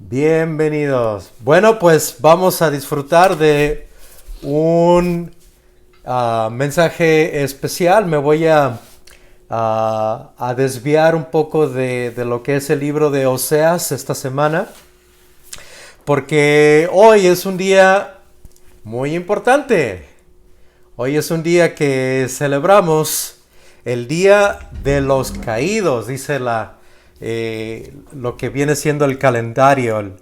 Bienvenidos. Bueno, pues vamos a disfrutar de un mensaje especial. Me voy a desviar un poco de lo que es el libro de Oseas esta semana, porque hoy es un día muy importante. Hoy es un día que celebramos el Día de los Caídos, dice lo que viene siendo el calendario,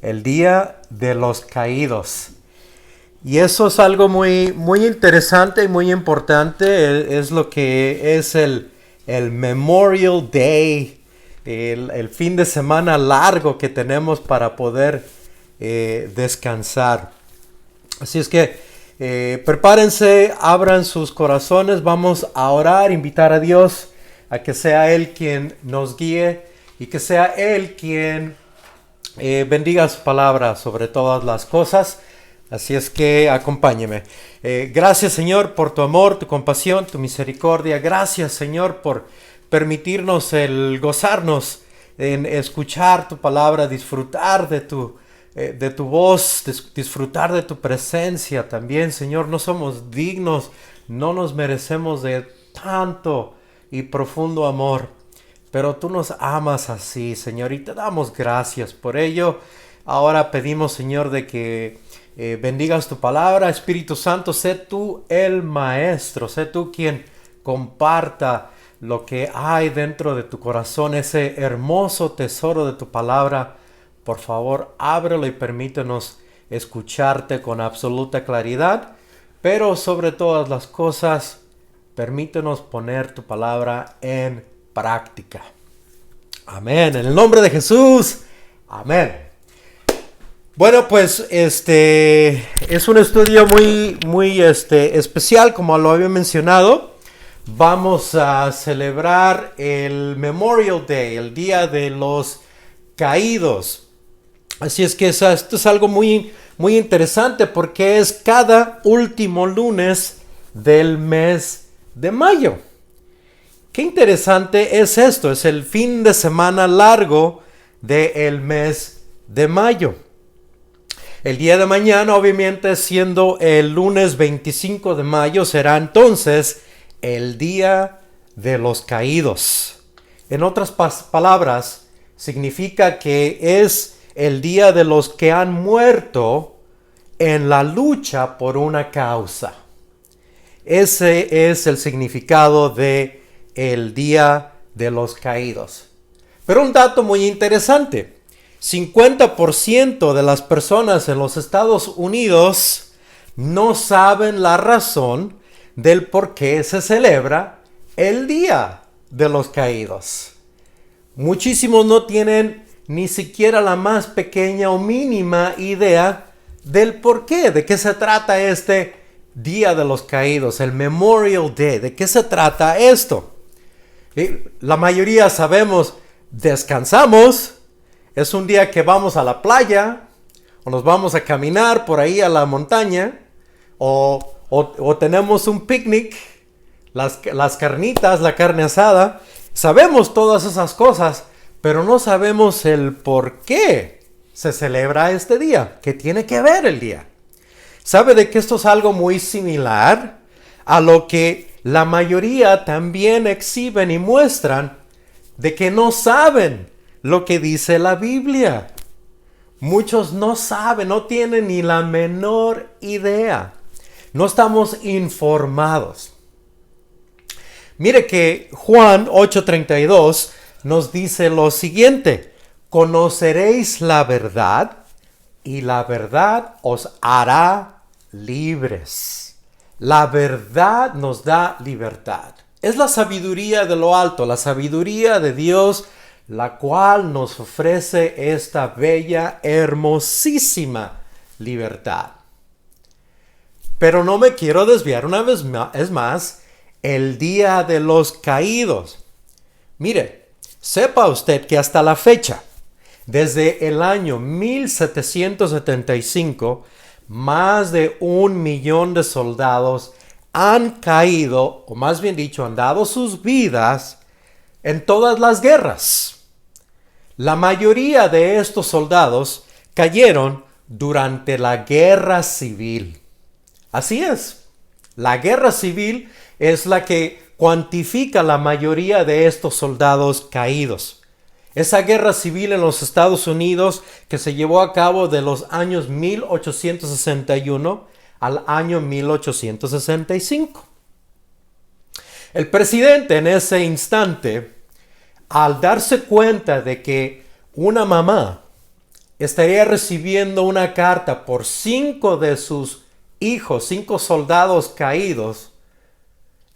el Día de los Caídos. Y eso es algo muy, muy interesante y muy importante. Es lo que es el Memorial Day, el fin de semana largo que tenemos para poder descansar. Así es que prepárense, abran sus corazones, vamos a orar, invitar a Dios a que sea Él quien nos guíe y que sea Él quien bendiga su palabra sobre todas las cosas. Así es que acompáñeme. Gracias, Señor, por tu amor, tu compasión, tu misericordia. Gracias, Señor, por permitirnos el gozarnos en escuchar tu palabra, disfrutar de tu voz, disfrutar de tu presencia también, Señor. No somos dignos, no nos merecemos de tanto y profundo amor, pero tú nos amas así, Señor, y te damos gracias por ello. Ahora pedimos, Señor, de que bendigas tu palabra. Espíritu Santo, sé tú el maestro, sé tú quien comparta lo que hay dentro de tu corazón, ese hermoso tesoro de tu palabra. Por favor, ábrelo y permítenos escucharte con absoluta claridad, pero sobre todas las cosas, permítenos poner tu palabra en práctica. Amén. En el nombre de Jesús. Amén. Bueno, pues es un estudio muy especial, como lo había mencionado. Vamos a celebrar el Memorial Day, el Día de los Caídos. Así es que esto es algo muy, muy interesante porque es cada último lunes del mes de mayo. Qué interesante es esto, es el fin de semana largo del mes de mayo. El día de mañana, obviamente, siendo el lunes 25 de mayo, será entonces el Día de los Caídos. En otras palabras, significa que es el día de los que han muerto en la lucha por una causa. Ese es el significado de el Día de los Caídos. Pero un dato muy interesante. 50% de las personas en los Estados Unidos no saben la razón del por qué se celebra el Día de los Caídos. Muchísimos no tienen ni siquiera la más pequeña o mínima idea del por qué, de qué se trata este Día de los Caídos, el Memorial Day, de qué se trata esto. La mayoría sabemos, descansamos. Es un día que vamos a la playa o nos vamos a caminar por ahí a la montaña o tenemos un picnic, las carnitas, la carne asada. Sabemos todas esas cosas, pero no sabemos el por qué se celebra este día. ¿Qué tiene que ver el día? ¿Sabe de que esto es algo muy similar a lo que la mayoría también exhiben y muestran de que no saben lo que dice la Biblia? Muchos no saben, no tienen ni la menor idea. No estamos informados. Mire que Juan 8:32 nos dice lo siguiente: conoceréis la verdad y la verdad os hará libres. La verdad nos da libertad. Es la sabiduría de lo alto, la sabiduría de Dios, la cual nos ofrece esta bella, hermosísima libertad. Pero no me quiero desviar una vez más, es más, el Día de los Caídos. Mire, sepa usted que hasta la fecha, desde el año 1775, más de 1,000,000 de soldados han caído, o más bien dicho, han dado sus vidas en todas las guerras. La mayoría de estos soldados cayeron durante la guerra civil. Así es, la guerra civil es la que cuantifica la mayoría de estos soldados caídos. Esa guerra civil en los Estados Unidos que se llevó a cabo de los años 1861 al año 1865. El presidente en ese instante, al darse cuenta de que una mamá estaría recibiendo una carta por 5 de sus hijos, 5 soldados caídos,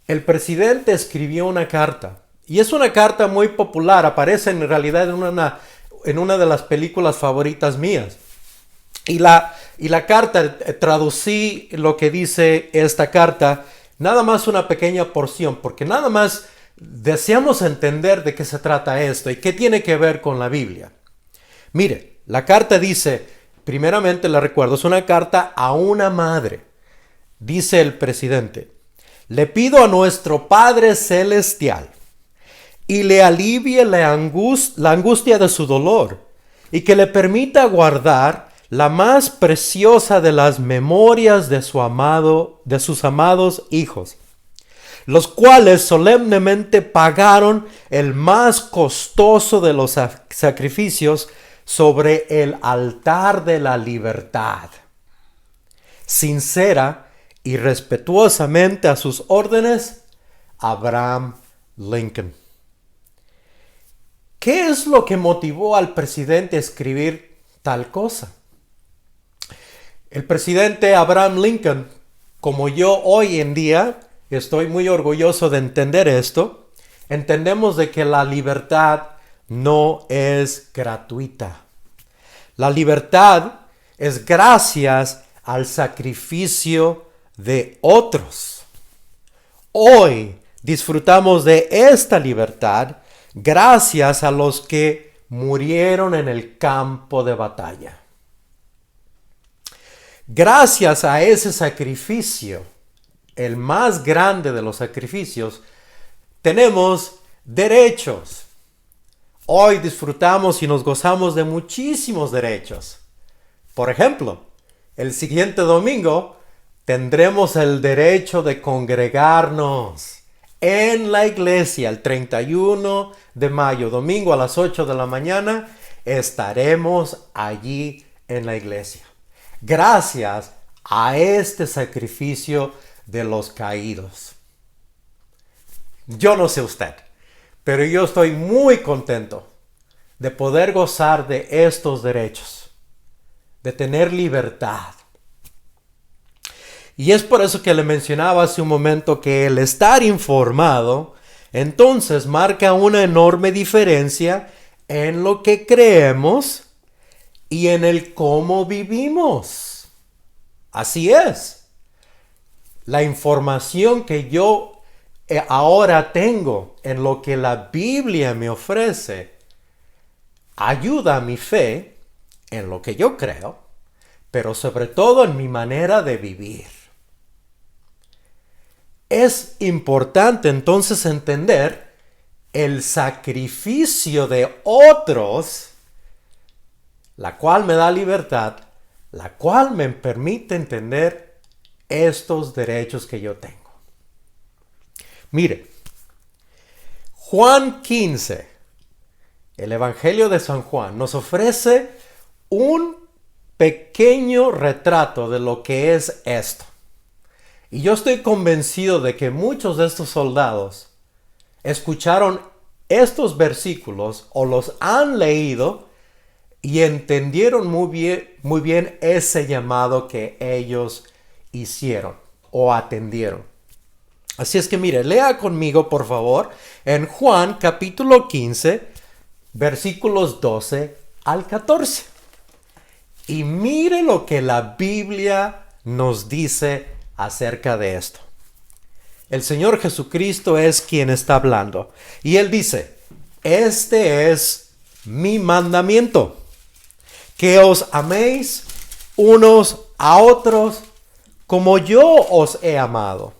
el presidente escribió una carta. Y es una carta muy popular, aparece en realidad en una de las películas favoritas mías. Y la carta, traducí lo que dice esta carta, nada más una pequeña porción, porque nada más deseamos entender de qué se trata esto y qué tiene que ver con la Biblia. Mire, la carta dice, primeramente le recuerdo, es una carta a una madre. Dice el presidente: le pido a nuestro Padre Celestial y le alivie la angustia de su dolor y que le permita guardar la más preciosa de las memorias de sus amados hijos, los cuales solemnemente pagaron el más costoso de los sacrificios sobre el altar de la libertad. Sincera y respetuosamente a sus órdenes, Abraham Lincoln. ¿Qué es lo que motivó al presidente a escribir tal cosa? El presidente Abraham Lincoln, como yo hoy en día estoy muy orgulloso de entender esto, entendemos de que la libertad no es gratuita. La libertad es gracias al sacrificio de otros. Hoy disfrutamos de esta libertad gracias a los que murieron en el campo de batalla. Gracias a ese sacrificio, el más grande de los sacrificios, tenemos derechos. Hoy disfrutamos y nos gozamos de muchísimos derechos. Por ejemplo, el siguiente domingo tendremos el derecho de congregarnos en la iglesia. El 31 de mayo, domingo a las 8 de la mañana, estaremos allí en la iglesia. Gracias a este sacrificio de los caídos. Yo no sé usted, pero yo estoy muy contento de poder gozar de estos derechos, de tener libertad. Y es por eso que le mencionaba hace un momento que el estar informado entonces marca una enorme diferencia en lo que creemos y en el cómo vivimos. Así es. La información que yo ahora tengo en lo que la Biblia me ofrece ayuda a mi fe en lo que yo creo, pero sobre todo en mi manera de vivir. Es importante entonces entender el sacrificio de otros, la cual me da libertad, la cual me permite entender estos derechos que yo tengo. Mire, Juan 15, el Evangelio de San Juan, nos ofrece un pequeño retrato de lo que es esto. Y yo estoy convencido de que muchos de estos soldados escucharon estos versículos o los han leído y entendieron muy bien ese llamado que ellos hicieron o atendieron. Así es que mire, lea conmigo por favor en Juan capítulo 15, versículos 12 al 14. Y mire lo que la Biblia nos dice acerca de esto. El Señor Jesucristo es quien está hablando. Y Él dice: este es mi mandamiento, que os améis unos a otros como yo os he amado.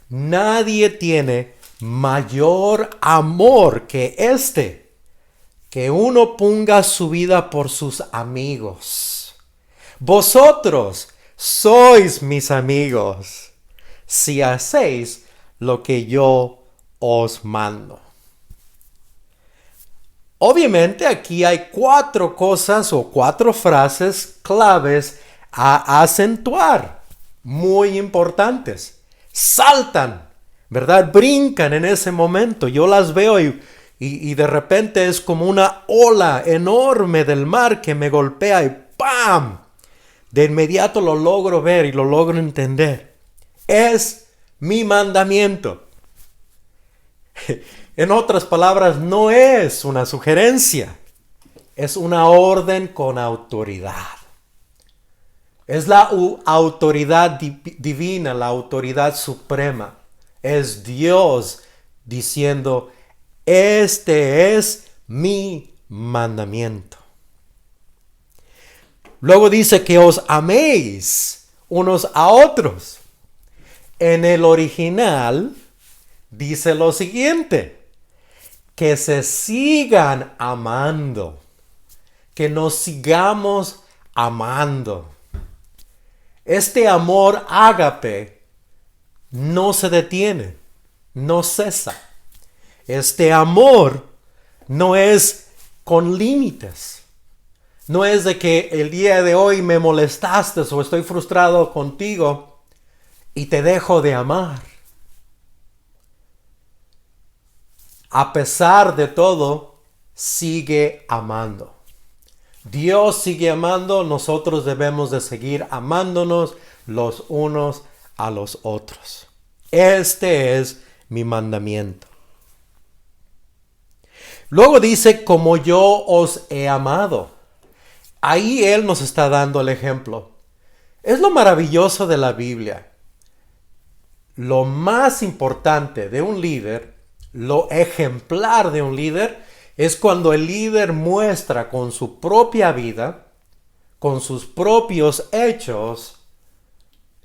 Nadie tiene mayor amor que este, que uno ponga su vida por sus amigos. Vosotros sois mis amigos si hacéis lo que yo os mando. Obviamente aquí hay 4 cosas o 4 frases claves a acentuar, muy importantes. Saltan, ¿verdad? Brincan en ese momento. Yo las veo y de repente es como una ola enorme del mar que me golpea y ¡pam! De inmediato lo logro ver y lo logro entender. Es mi mandamiento. En otras palabras, no es una sugerencia, es una orden con autoridad. Es la autoridad divina, la autoridad suprema. Es Dios diciendo, este es mi mandamiento. Luego dice que os améis unos a otros. En el original dice lo siguiente, que se sigan amando, que nos sigamos amando. Este amor ágape no se detiene, no cesa. Este amor no es con límites. No es de que el día de hoy me molestaste o estoy frustrado contigo y te dejo de amar. A pesar de todo, sigue amando. Dios sigue amando, nosotros debemos de seguir amándonos los unos a los otros. Este es mi mandamiento. Luego dice, como yo os he amado. Ahí Él nos está dando el ejemplo. Es lo maravilloso de la Biblia. Lo más importante de un líder, lo ejemplar de un líder, es cuando el líder muestra con su propia vida, con sus propios hechos,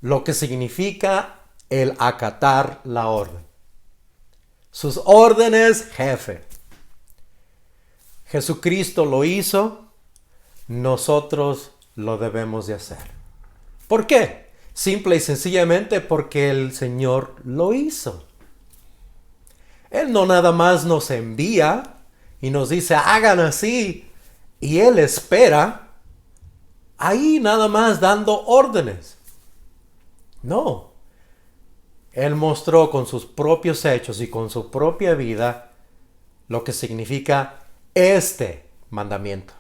lo que significa el acatar la orden. Sus órdenes, jefe. Jesucristo lo hizo, nosotros lo debemos de hacer. ¿Por qué? Simple y sencillamente porque el Señor lo hizo. Él no nada más nos envía y nos dice hagan así y Él espera ahí nada más dando órdenes. No. Él mostró con sus propios hechos y con su propia vida lo que significa este mandamiento.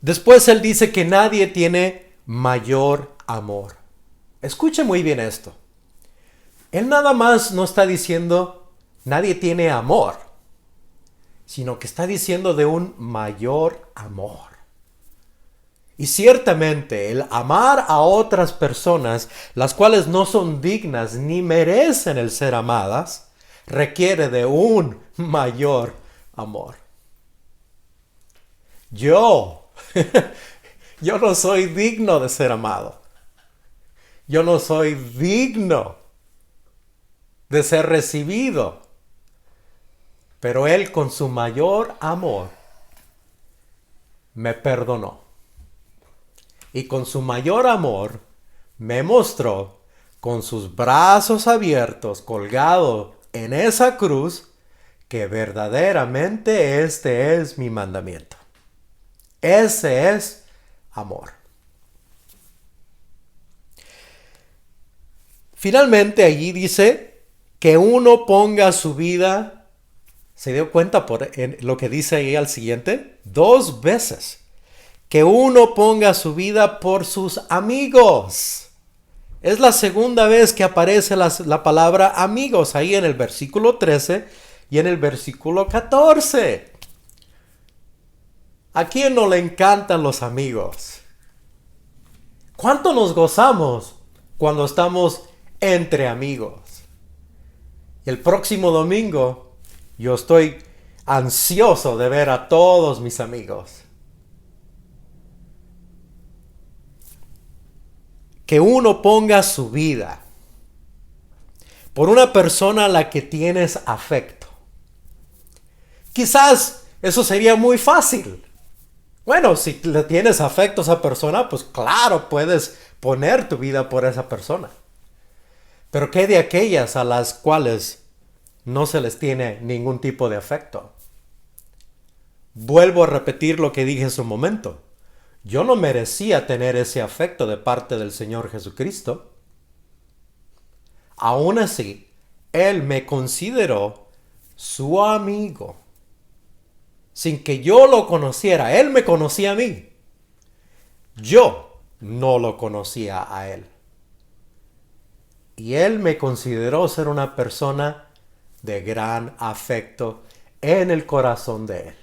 Después Él dice que nadie tiene mayor amor. Escuche muy bien esto. Él nada más no está diciendo nadie tiene amor, sino que está diciendo de un mayor amor. Y ciertamente el amar a otras personas, las cuales no son dignas ni merecen el ser amadas, requiere de un mayor amor. Yo no soy digno de ser amado. Yo no soy digno de ser recibido. Pero Él con su mayor amor me perdonó. Y con su mayor amor me mostró con sus brazos abiertos colgado en esa cruz que verdaderamente este es mi mandamiento. Ese es amor. Finalmente allí dice que uno ponga su vida, ¿se dio cuenta por lo que dice ahí al siguiente? 2 veces. Que uno ponga su vida por sus amigos. Es la segunda vez que aparece la palabra amigos ahí en el versículo 13 y en el versículo 14. ¿A quién no le encantan los amigos? ¿Cuánto nos gozamos cuando estamos entre amigos? Y el próximo domingo yo estoy ansioso de ver a todos mis amigos. Que uno ponga su vida por una persona a la que tienes afecto. Quizás eso sería muy fácil. Bueno, si le tienes afecto a esa persona, pues claro, puedes poner tu vida por esa persona. Pero ¿qué de aquellas a las cuales no se les tiene ningún tipo de afecto? Vuelvo a repetir lo que dije hace un momento. Yo no merecía tener ese afecto de parte del Señor Jesucristo. Aún así, Él me consideró su amigo. Sin que yo lo conociera, Él me conocía a mí. Yo no lo conocía a Él. Y Él me consideró ser una persona de gran afecto en el corazón de Él.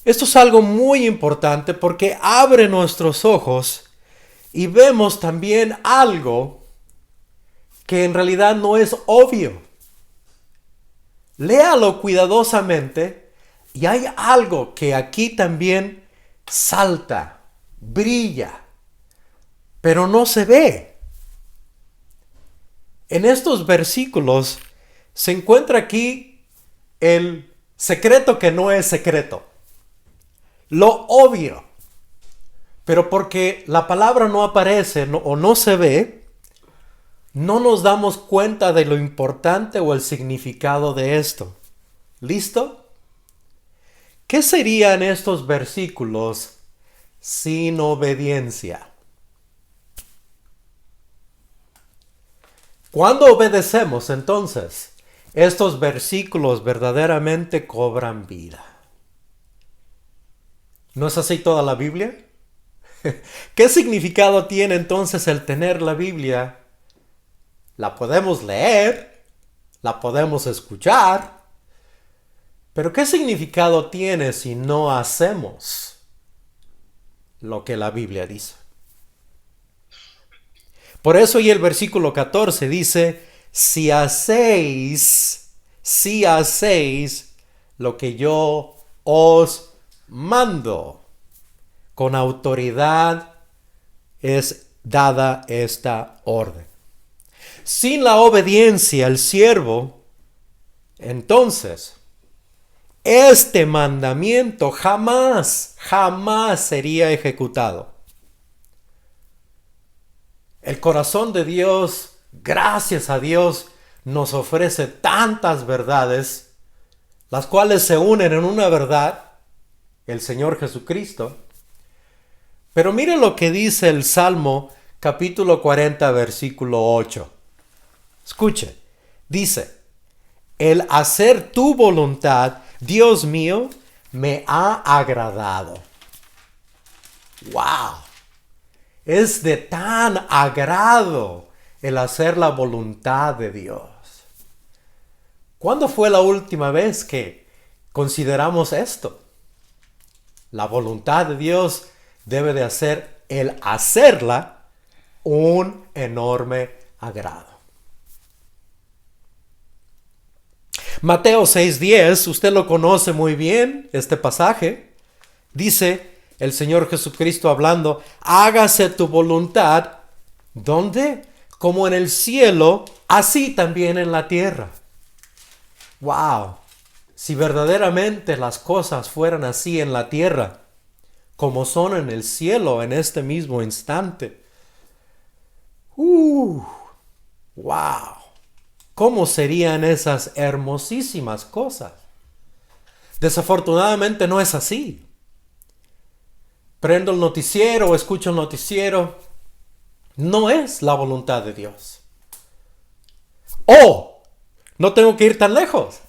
Esto es algo muy importante porque abre nuestros ojos y vemos también algo que en realidad no es obvio. Léalo cuidadosamente y hay algo que aquí también salta, brilla, pero no se ve. En estos versículos se encuentra aquí el secreto que no es secreto, lo obvio, pero porque la palabra no aparece o no se ve, no nos damos cuenta de lo importante o el significado de esto. ¿Listo? ¿Qué serían estos versículos sin obediencia? Cuando obedecemos, entonces, estos versículos verdaderamente cobran vida. ¿No es así toda la Biblia? ¿Qué significado tiene entonces el tener la Biblia? La podemos leer, la podemos escuchar, pero ¿qué significado tiene si no hacemos lo que la Biblia dice? Por eso y el versículo 14 dice, si hacéis lo que yo os mando, con autoridad es dada esta orden. Sin la obediencia al siervo, entonces, este mandamiento jamás sería ejecutado. El corazón de Dios, gracias a Dios, nos ofrece tantas verdades, las cuales se unen en una verdad, el Señor Jesucristo. Pero mire lo que dice el Salmo capítulo 40, versículo 8. Escuche, dice, el hacer tu voluntad, Dios mío, me ha agradado. ¡Wow! Es de tan agrado el hacer la voluntad de Dios. ¿Cuándo fue la última vez que consideramos esto? La voluntad de Dios debe de hacer el hacerla un enorme agrado. Mateo 6:10, usted lo conoce muy bien, este pasaje. Dice el Señor Jesucristo hablando, hágase tu voluntad, ¿dónde? Como en el cielo, así también en la tierra. ¡Wow! Si verdaderamente las cosas fueran así en la tierra, como son en el cielo en este mismo instante. ¡Wow! ¿Cómo serían esas hermosísimas cosas? Desafortunadamente no es así. Prendo el noticiero o escucho el noticiero. No es la voluntad de Dios. ¡Oh! No tengo que ir tan lejos.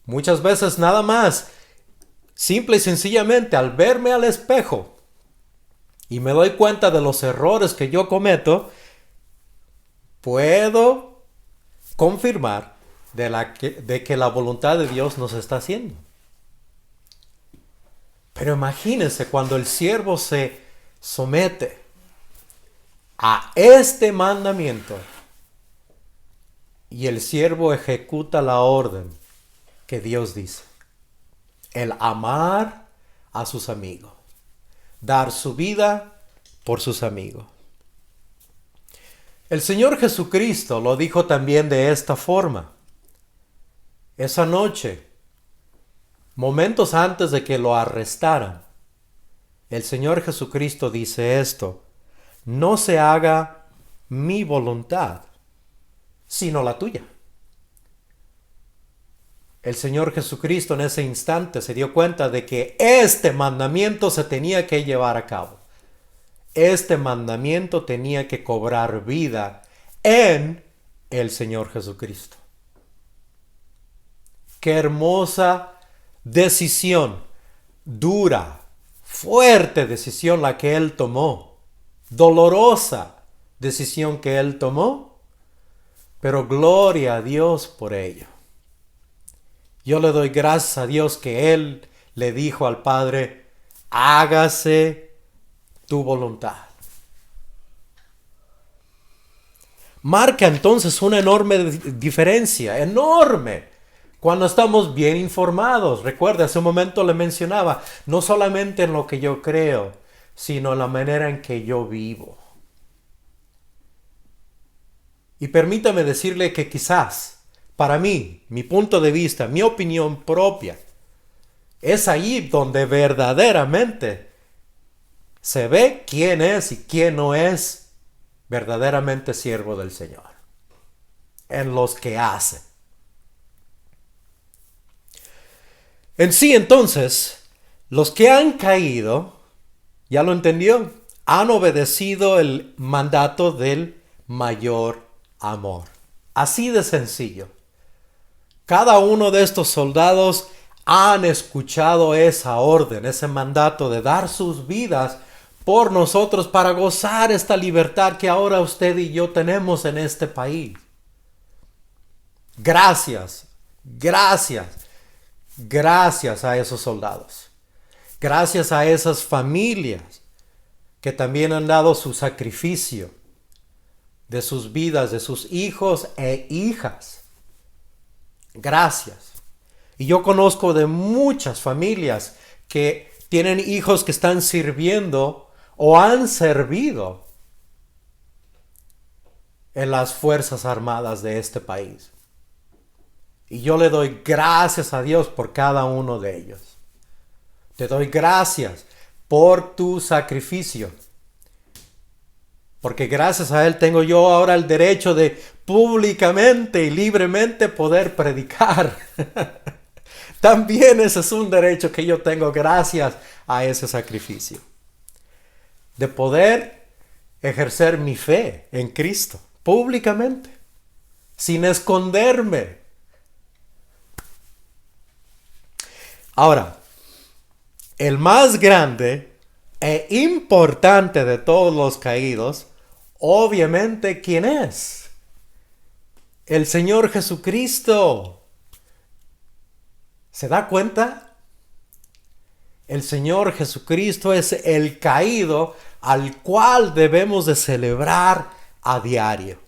Muchas veces nada más, simple y sencillamente al verme al espejo y me doy cuenta de los errores que yo cometo, puedo confirmar de que la voluntad de Dios nos está haciendo. Pero imagínense cuando el siervo se somete a este mandamiento y el siervo ejecuta la orden que Dios dice. El amar a sus amigos. Dar su vida por sus amigos. El Señor Jesucristo lo dijo también de esta forma. Esa noche, momentos antes de que lo arrestaran, el Señor Jesucristo dice esto: no se haga mi voluntad, sino la tuya. El Señor Jesucristo en ese instante se dio cuenta de que este mandamiento se tenía que llevar a cabo. Este mandamiento tenía que cobrar vida en el Señor Jesucristo. Qué hermosa decisión, dura, fuerte decisión la que Él tomó. Dolorosa decisión que Él tomó, pero gloria a Dios por ello. Yo le doy gracias a Dios que Él le dijo al Padre: hágase tu voluntad. Marca entonces una enorme diferencia, enorme, cuando estamos bien informados. Recuerda, hace un momento le mencionaba, no solamente en lo que yo creo, sino en la manera en que yo vivo. Y permítame decirle que quizás, para mí, mi punto de vista, mi opinión propia, es ahí donde verdaderamente se ve quién es y quién no es verdaderamente siervo del Señor. En los que hace. En sí, entonces, los que han caído, ya lo entendió, han obedecido el mandato del mayor amor. Así de sencillo. Cada uno de estos soldados han escuchado esa orden, ese mandato de dar sus vidas por nosotros para gozar esta libertad que ahora usted y yo tenemos en este país. Gracias, gracias, gracias a esos soldados. Gracias a esas familias que también han dado su sacrificio de sus vidas, de sus hijos e hijas. Gracias. Y yo conozco de muchas familias que tienen hijos que están sirviendo o han servido en las Fuerzas Armadas de este país. Y yo le doy gracias a Dios por cada uno de ellos. Te doy gracias por tu sacrificio. Porque gracias a Él tengo yo ahora el derecho de públicamente y libremente poder predicar. También ese es un derecho que yo tengo gracias a ese sacrificio. De poder ejercer mi fe en Cristo públicamente, sin esconderme. Ahora, el más grande e importante de todos los caídos, obviamente, ¿quién es? El Señor Jesucristo. ¿Se da cuenta? El Señor Jesucristo es el caído al cual debemos de celebrar a diario.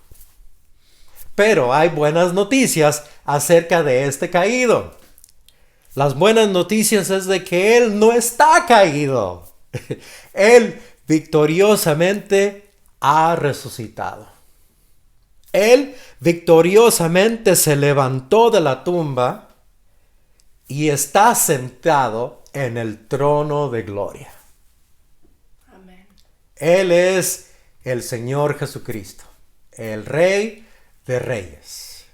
Pero hay buenas noticias acerca de este caído. Las buenas noticias es de que Él no está caído. Él victoriosamente ha resucitado. Él victoriosamente se levantó de la tumba y está sentado en el trono de gloria. Amén. Él es el Señor Jesucristo, el Rey de Reyes,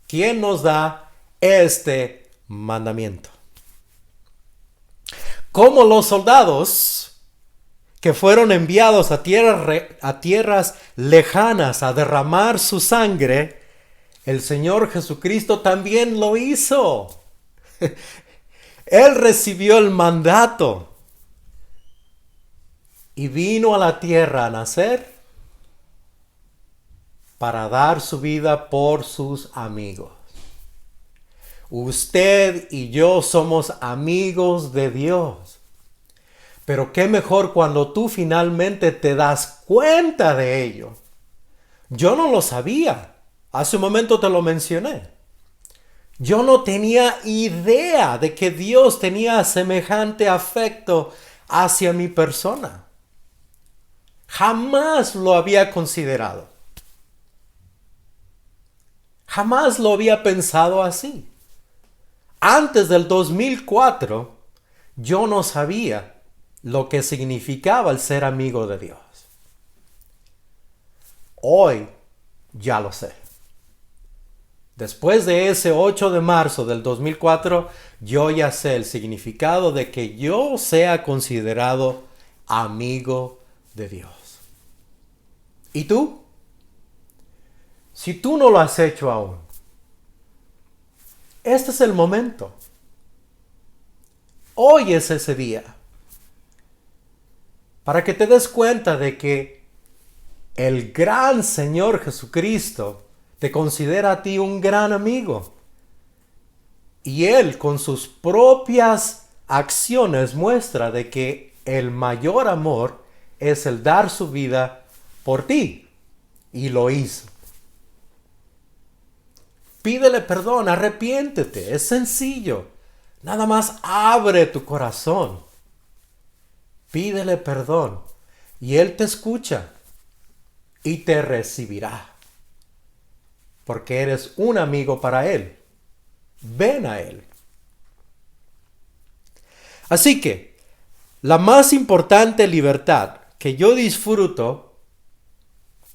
quien nos da este mandamiento. Como los soldados que fueron enviados a tierras lejanas a derramar su sangre, el Señor Jesucristo también lo hizo. Él recibió el mandato y vino a la tierra a nacer para dar su vida por sus amigos. Usted y yo somos amigos de Dios. Pero qué mejor cuando tú finalmente te das cuenta de ello. Yo no lo sabía. Hace un momento te lo mencioné. Yo no tenía idea de que Dios tenía semejante afecto hacia mi persona. Jamás lo había considerado. Jamás lo había pensado así. Antes del 2004, yo no sabía lo que significaba el ser amigo de Dios. Hoy ya lo sé. Después de ese 8 de marzo del 2004, yo ya sé el significado de que yo sea considerado amigo de Dios. ¿Y tú? Si tú no lo has hecho aún, este es el momento. Hoy es ese día. Para que te des cuenta de que el gran Señor Jesucristo te considera a ti un gran amigo. Y Él con sus propias acciones muestra de que el mayor amor es el dar su vida por ti. Y lo hizo. Pídele perdón, arrepiéntete, es sencillo. Nada más abre tu corazón. Pídele perdón y Él te escucha y te recibirá. Porque eres un amigo para Él. Ven a Él. Así que, la más importante libertad que yo disfruto,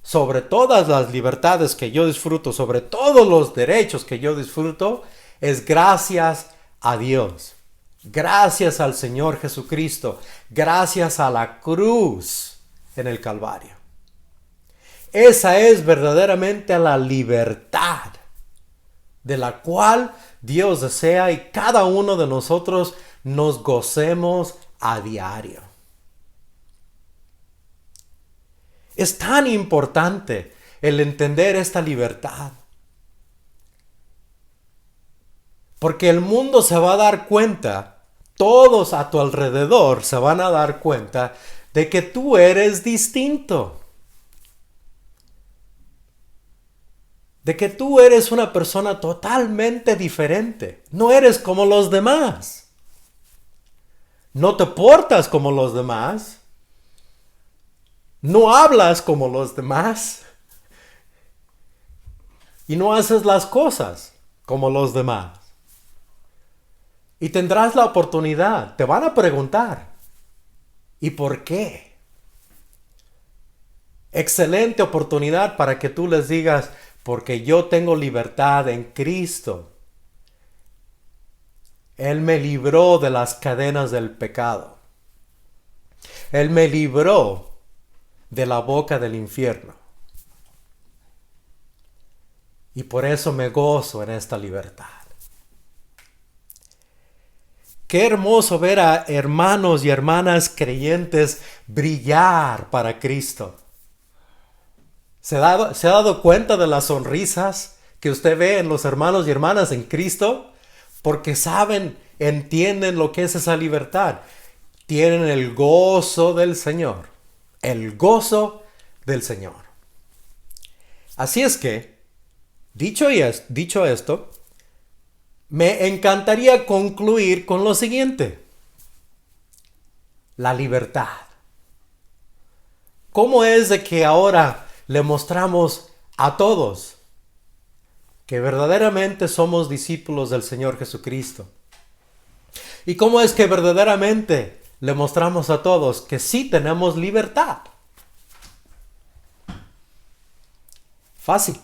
sobre todas las libertades que yo disfruto, sobre todos los derechos que yo disfruto, es gracias a Dios. Gracias al Señor Jesucristo. Gracias a la cruz en el Calvario. Esa es verdaderamente la libertad de la cual Dios desea y cada uno de nosotros nos gocemos a diario. Es tan importante el entender esta libertad. Porque el mundo se va a dar cuenta, todos a tu alrededor se van a dar cuenta de que tú eres distinto. De que tú eres una persona totalmente diferente. No eres como los demás. No te portas como los demás. No hablas como los demás. Y no haces las cosas como los demás. Y tendrás la oportunidad. Te van a preguntar. ¿Y por qué? Excelente oportunidad para que tú les digas, porque yo tengo libertad en Cristo. Él me libró de las cadenas del pecado. Él me libró de la boca del infierno. Y por eso me gozo en esta libertad. Qué hermoso ver a hermanos y hermanas creyentes brillar para Cristo. ¿Se ha dado cuenta de las sonrisas que usted ve en los hermanos y hermanas en Cristo? Porque saben, entienden lo que es esa libertad. Tienen el gozo del Señor. El gozo del Señor. Así es que, dicho esto, me encantaría concluir con lo siguiente. La libertad. ¿Cómo es de que ahora le mostramos a todos que verdaderamente somos discípulos del Señor Jesucristo? ¿Y cómo es que verdaderamente le mostramos a todos que sí tenemos libertad? Fácil.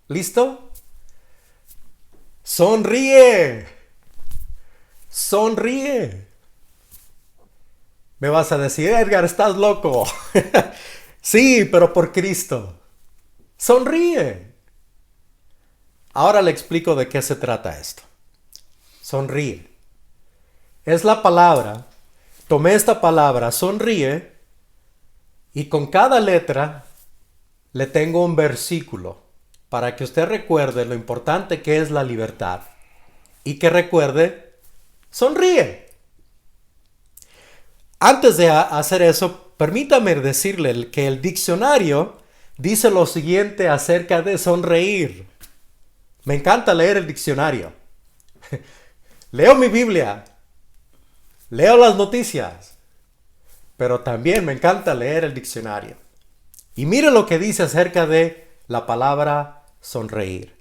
¿Listo? Sonríe. Sonríe. Me vas a decir, Edgar, estás loco. Sí, pero por Cristo. Sonríe. Ahora le explico de qué se trata esto. Sonríe. Es la palabra. Tomé esta palabra, sonríe, y con cada letra le tengo un versículo para que usted recuerde lo importante que es la libertad y que recuerde, sonríe. Antes de hacer eso, permítame decirle que el diccionario dice lo siguiente acerca de sonreír. Me encanta leer el diccionario. Leo mi Biblia. Leo las noticias. Pero también me encanta leer el diccionario. Y mire lo que dice acerca de la palabra sonreír.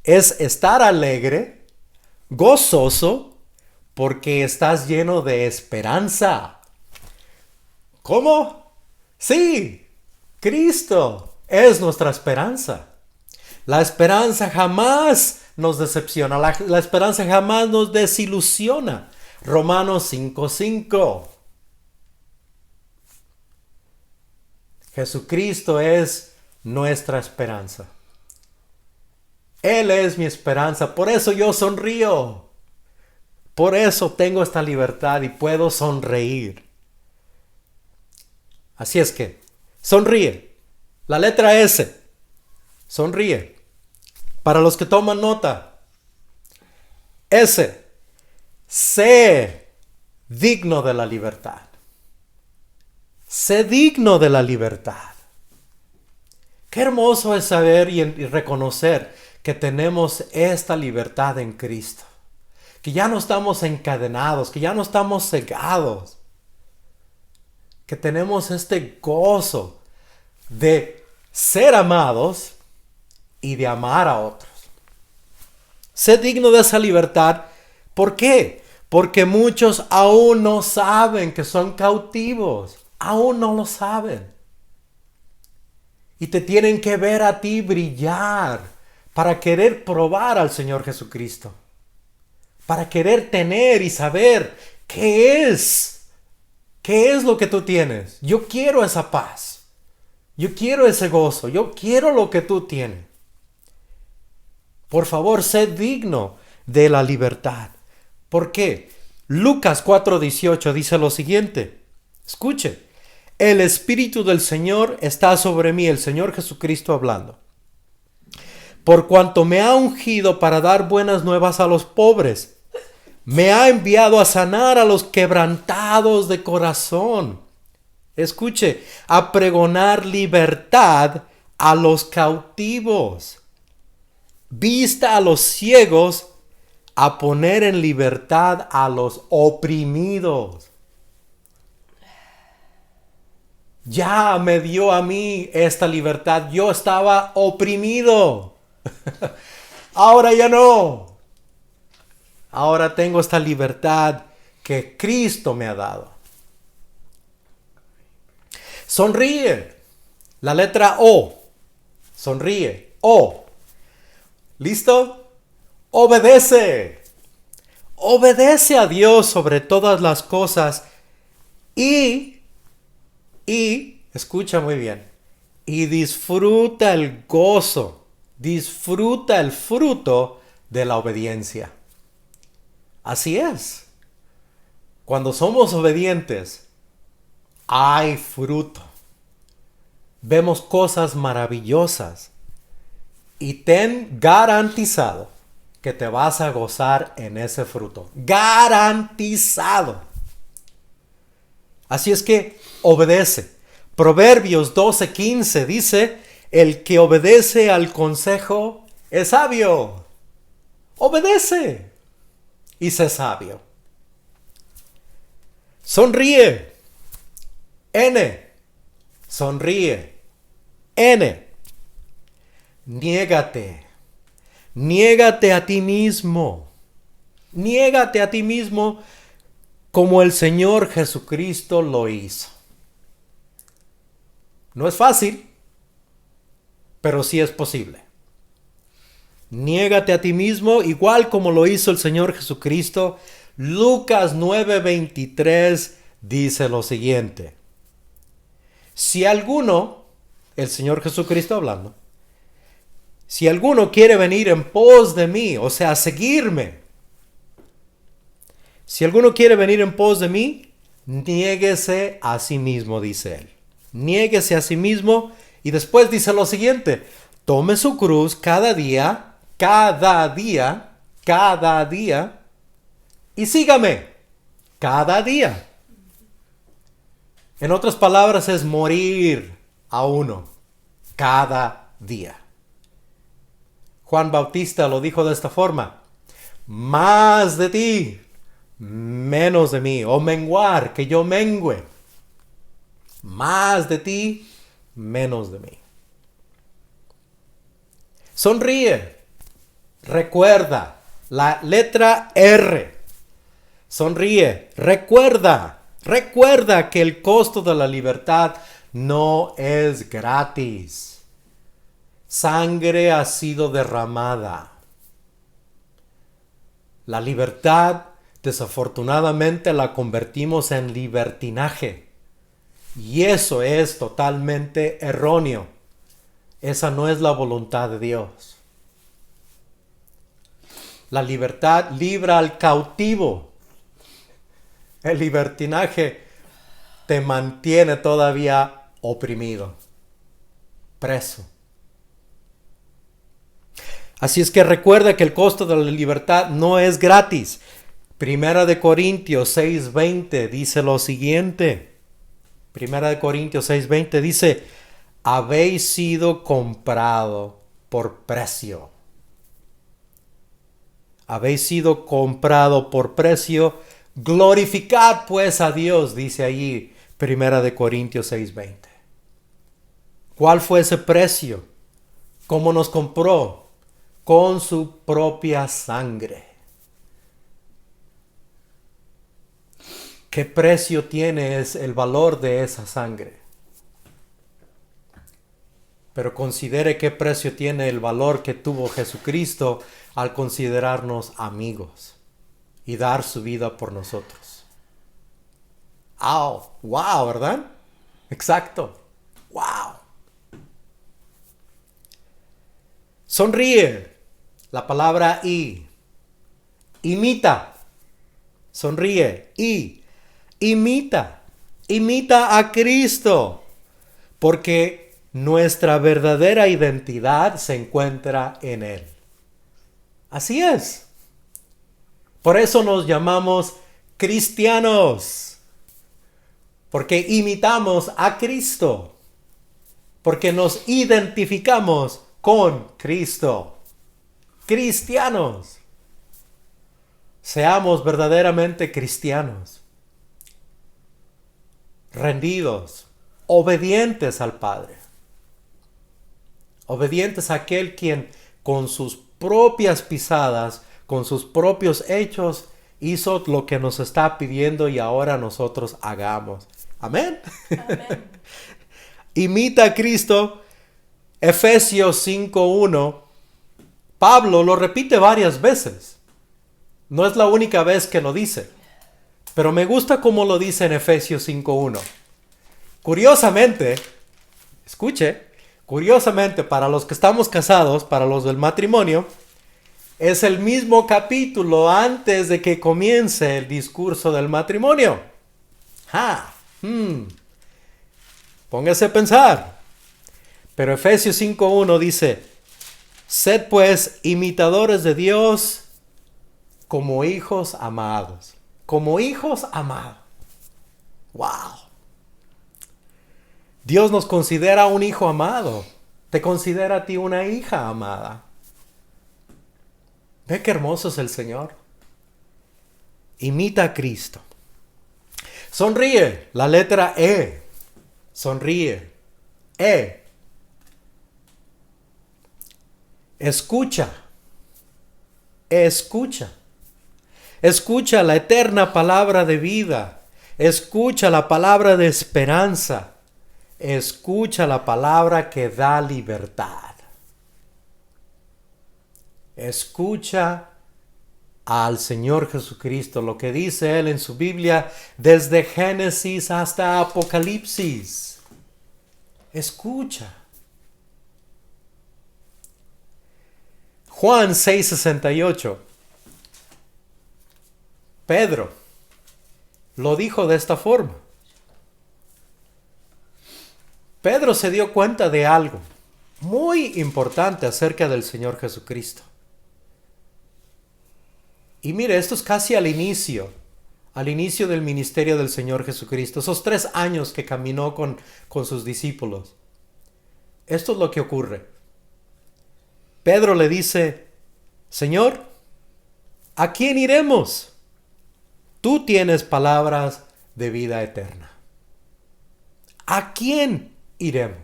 es estar alegre, gozoso, porque estás lleno de esperanza. ¿Cómo? Sí, Cristo es nuestra esperanza. La esperanza jamás nos decepciona, la esperanza jamás nos desilusiona. Romanos 5:5. Jesucristo es nuestra esperanza. Él es mi esperanza, por eso yo sonrío. Por eso tengo esta libertad y puedo sonreír. Así es que, sonríe. La letra S. Sonríe. Para los que toman nota. S. Sé digno de la libertad. Sé digno de la libertad. Qué hermoso es saber y reconocer que tenemos esta libertad en Cristo. Que ya no estamos encadenados, que ya no estamos cegados. Que tenemos este gozo de ser amados y de amar a otros. Sé digno de esa libertad. ¿Por qué? Porque muchos aún no saben que son cautivos. Aún no lo saben. Y te tienen que ver a ti brillar para querer probar al Señor Jesucristo. Para querer tener y saber qué es lo que tú tienes. Yo quiero esa paz. Yo quiero ese gozo. Yo quiero lo que tú tienes. Por favor, sé digno de la libertad. ¿Por qué? Lucas 4:18 dice lo siguiente. Escuche. El Espíritu del Señor está sobre mí, el Señor Jesucristo hablando. Por cuanto me ha ungido para dar buenas nuevas a los pobres. Me ha enviado a sanar a los quebrantados de corazón. Escuche, a pregonar libertad a los cautivos. Vista a los ciegos, a poner en libertad a los oprimidos. Ya me dio a mí esta libertad. Yo estaba oprimido. Ahora ya no. Ahora tengo esta libertad que Cristo me ha dado. Sonríe. La letra O. Sonríe. O. ¿Listo? Obedece. Obedece a Dios sobre todas las cosas y escucha muy bien, y disfruta el gozo, disfruta el fruto de la obediencia. Así es. Cuando somos obedientes, hay fruto. Vemos cosas maravillosas y ten garantizado que te vas a gozar en ese fruto. Garantizado. Así es que obedece. Proverbios 12:15 dice, el que obedece al consejo es sabio. Obedece y sé sabio. Sonríe. N. Sonríe. N. Niégate. Niégate a ti mismo. Niégate a ti mismo como el Señor Jesucristo lo hizo. No es fácil, pero sí es posible. Niégate a ti mismo igual como lo hizo el Señor Jesucristo. Lucas 9:23 dice lo siguiente. Si alguno, el Señor Jesucristo hablando, si alguno quiere venir en pos de mí, o sea, seguirme. Si alguno quiere venir en pos de mí, niéguese a sí mismo, dice él. Niéguese a sí mismo y después dice lo siguiente. Tome su cruz cada día, y sígame cada día. En otras palabras es morir a uno cada día. Juan Bautista lo dijo de esta forma. Más de ti, menos de mí, o menguar, que yo mengüe. Más de ti, menos de mí. Sonríe. Recuerda, la letra R. Sonríe. Recuerda que el costo de la libertad no es gratis. Sangre ha sido derramada. La libertad, desafortunadamente, la convertimos en libertinaje. Y eso es totalmente erróneo. Esa no es la voluntad de Dios. La libertad libra al cautivo. El libertinaje te mantiene todavía oprimido, preso. Así es que recuerda que el costo de la libertad no es gratis. Primera de Corintios 6:20 dice lo siguiente. Primera de Corintios 6:20 dice, habéis sido comprado por precio. Habéis sido comprado por precio. Glorificad pues a Dios, dice allí Primera de Corintios 6:20. ¿Cuál fue ese precio? ¿Cómo nos compró? Con su propia sangre. ¿Qué precio tiene el valor de esa sangre? Pero considere qué precio tiene el valor que tuvo Jesucristo al considerarnos amigos y dar su vida por nosotros. ¡Wow! ¡Wow! ¿Verdad? Exacto. ¡Wow! Sonríe. La palabra y. Imita. Sonríe. Y. Imita. Imita a Cristo. Porque nuestra verdadera identidad se encuentra en Él. Así es. Por eso nos llamamos cristianos. Porque imitamos a Cristo. Porque nos identificamos con Cristo. Cristianos. Seamos verdaderamente cristianos. Rendidos. Obedientes al Padre. Obedientes a aquel quien con sus propias pisadas, con sus propios hechos, hizo lo que nos está pidiendo y ahora nosotros hagamos. Amén. Amén. Imita a Cristo. Efesios 5:1. Pablo lo repite varias veces. No es la única vez que lo dice. Pero me gusta cómo lo dice en Efesios 5:1. Curiosamente, escuche, curiosamente para los que estamos casados, para los del matrimonio, es el mismo capítulo antes de que comience el discurso del matrimonio. Póngase a pensar. Pero Efesios 5:1 dice, sed pues imitadores de Dios como hijos amados. Como hijos amados. ¡Wow! Dios nos considera un hijo amado. Te considera a ti una hija amada. Ve qué hermoso es el Señor. Imita a Cristo. Sonríe. La letra E. Sonríe. E. Escucha. Escucha. Escucha la eterna palabra de vida. Escucha la palabra de esperanza. Escucha la palabra que da libertad. Escucha al Señor Jesucristo, lo que dice Él en su Biblia desde Génesis hasta Apocalipsis. Escucha. Juan 6:68. Pedro lo dijo de esta forma. Pedro se dio cuenta de algo muy importante acerca del Señor Jesucristo. Y mire, esto es casi al inicio del ministerio del Señor Jesucristo, esos 3 años que caminó con sus discípulos. Esto es lo que ocurre. Pedro le dice, Señor, ¿a quién iremos? Tú tienes palabras de vida eterna. ¿A quién iremos?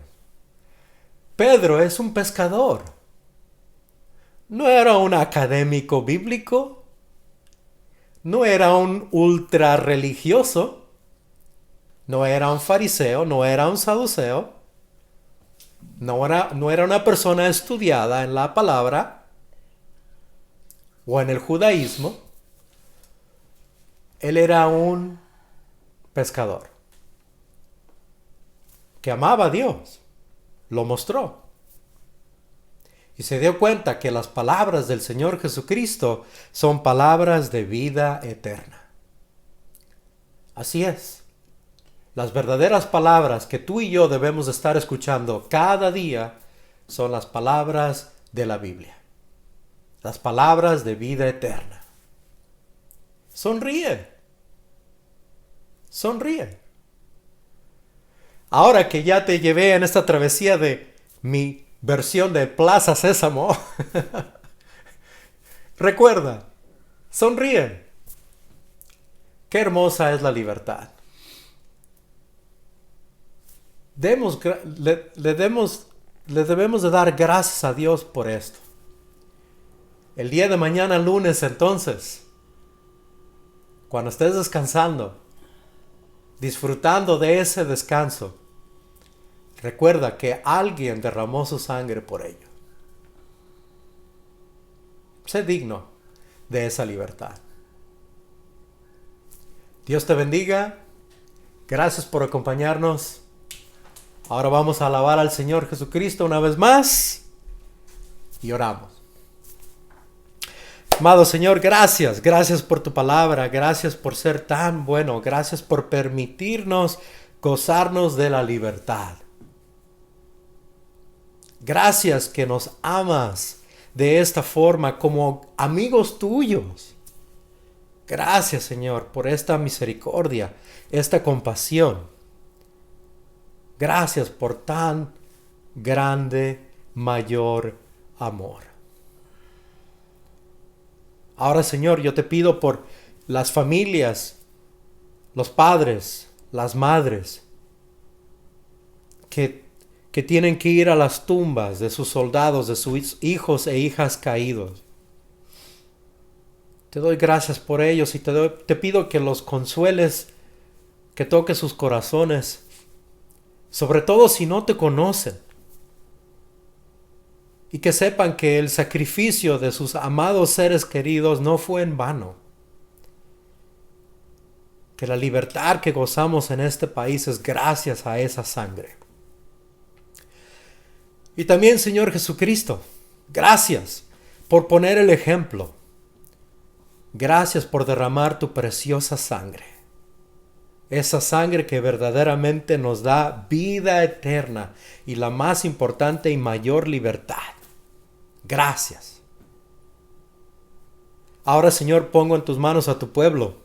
Pedro es un pescador. no era un académico bíblico, no era un ultra religioso, no era un fariseo, no era un saduceo, no era una persona estudiada en la palabra o en el judaísmo. Él era un pescador que amaba a Dios, lo mostró. Y se dio cuenta que las palabras del Señor Jesucristo son palabras de vida eterna. Así es. Las verdaderas palabras que tú y yo debemos estar escuchando cada día son las palabras de la Biblia. Las palabras de vida eterna. Sonríe. Sonríe. Ahora que ya te llevé en esta travesía de mi versión de Plaza Sésamo, recuerda, sonríe. Qué hermosa es la libertad. Le debemos de dar gracias a Dios por esto. El día de mañana, lunes, entonces, cuando estés descansando, disfrutando de ese descanso, recuerda que alguien derramó su sangre por ello. Sé digno de esa libertad. Dios te bendiga. Gracias por acompañarnos. Ahora vamos a alabar al Señor Jesucristo una vez más y oramos. Amado Señor, gracias. Gracias por tu palabra. Gracias por ser tan bueno. Gracias por permitirnos gozarnos de la libertad. Gracias que nos amas de esta forma como amigos tuyos. Gracias, Señor, por esta misericordia, esta compasión. Gracias por tan grande, mayor amor. Ahora, Señor, yo te pido por las familias, los padres, las madres, que tienen que ir a las tumbas de sus soldados, de sus hijos e hijas caídos. Te doy gracias por ellos y te pido que los consueles, que toques sus corazones, sobre todo si no te conocen, y que sepan que el sacrificio de sus amados seres queridos no fue en vano. Que la libertad que gozamos en este país es gracias a esa sangre. Y también, Señor Jesucristo, gracias por poner el ejemplo. Gracias por derramar tu preciosa sangre. Esa sangre que verdaderamente nos da vida eterna y la más importante y mayor libertad. Gracias. Ahora, Señor, pongo en tus manos a tu pueblo.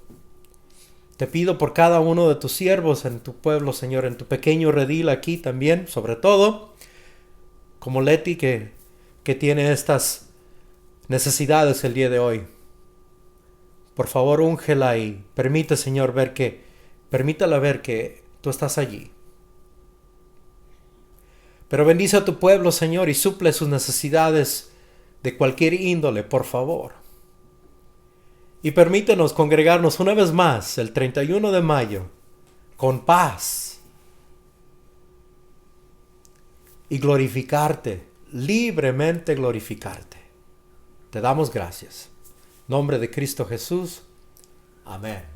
Te pido por cada uno de tus siervos en tu pueblo, Señor, en tu pequeño redil aquí también, sobre todo, como Leti que tiene estas necesidades el día de hoy. Por favor, úngela y permite, Señor, permítala ver que tú estás allí. Pero bendice a tu pueblo, Señor, y suple sus necesidades de cualquier índole, por favor. Y permítenos congregarnos una vez más el 31 de mayo con paz y glorificarte, libremente glorificarte. Te damos gracias. En nombre de Cristo Jesús. Amén.